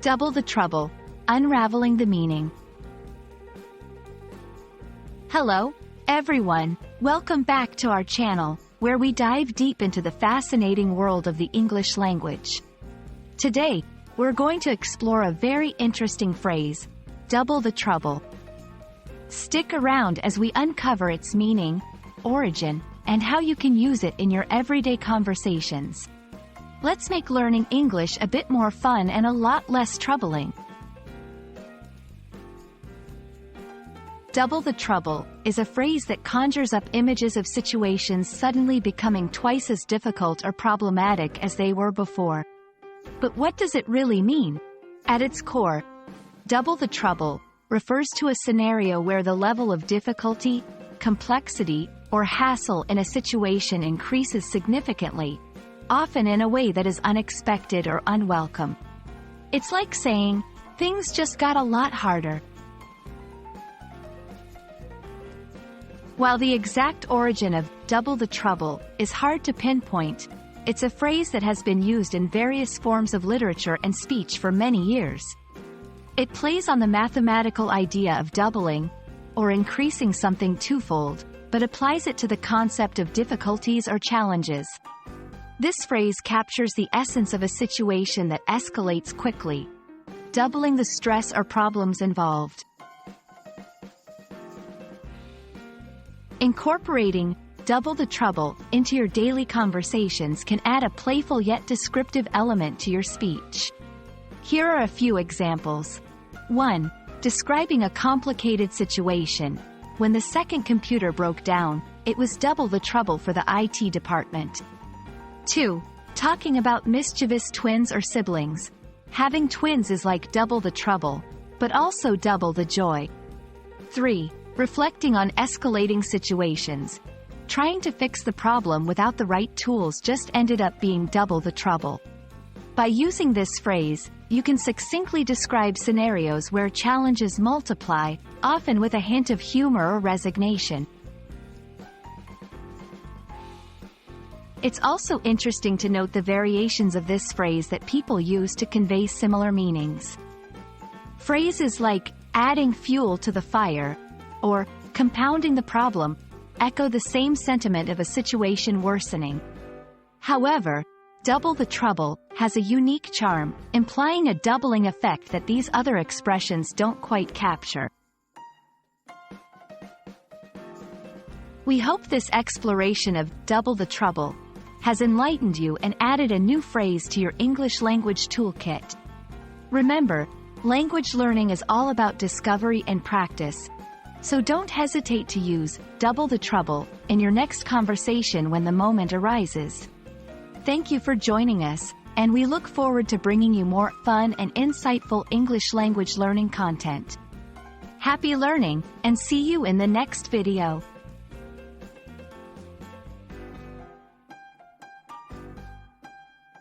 Double the trouble. Unraveling the meaning. Hello, everyone. Welcome back to our channel, where we dive deep into the fascinating world of the English language. Today, we're going to explore a very interesting phrase, double the trouble. Stick around as we uncover its meaning, origin, and how you can use it in your everyday conversations. Let's make learning English a bit more fun and a lot less troubling. Double the trouble is a phrase that conjures up images of situations suddenly becoming twice as difficult or problematic as they were before. But what does it really mean? At its core, double the trouble refers to a scenario where the level of difficulty, complexity, or hassle in a situation increases significantly, often in a way that is unexpected or unwelcome. It's like saying, things just got a lot harder. While the exact origin of double the trouble is hard to pinpoint, it's a phrase that has been used in various forms of literature and speech for many years. It plays on the mathematical idea of doubling, or increasing something twofold, but applies it to the concept of difficulties or challenges. This phrase captures the essence of a situation that escalates quickly, doubling the stress or problems involved. Incorporating double the trouble into your daily conversations can add a playful yet descriptive element to your speech. Here are a few examples. 1. Describing a complicated situation. When the second computer broke down, it was double the trouble for the IT department. 2. Talking about mischievous twins or siblings. Having twins is like double the trouble, but also double the joy. 3. Reflecting on escalating situations. Trying to fix the problem without the right tools just ended up being double the trouble. By using this phrase, you can succinctly describe scenarios where challenges multiply, often with a hint of humor or resignation. It's also interesting to note the variations of this phrase that people use to convey similar meanings. Phrases like, adding fuel to the fire, or compounding the problem, echo the same sentiment of a situation worsening. However, double the trouble has a unique charm, implying a doubling effect that these other expressions don't quite capture. We hope this exploration of double the trouble has enlightened you and added a new phrase to your English language toolkit. Remember, language learning is all about discovery and practice, so don't hesitate to use double the trouble in your next conversation when the moment arises. Thank you for joining us, and we look forward to bringing you more fun and insightful English language learning content. Happy learning, and see you in the next video.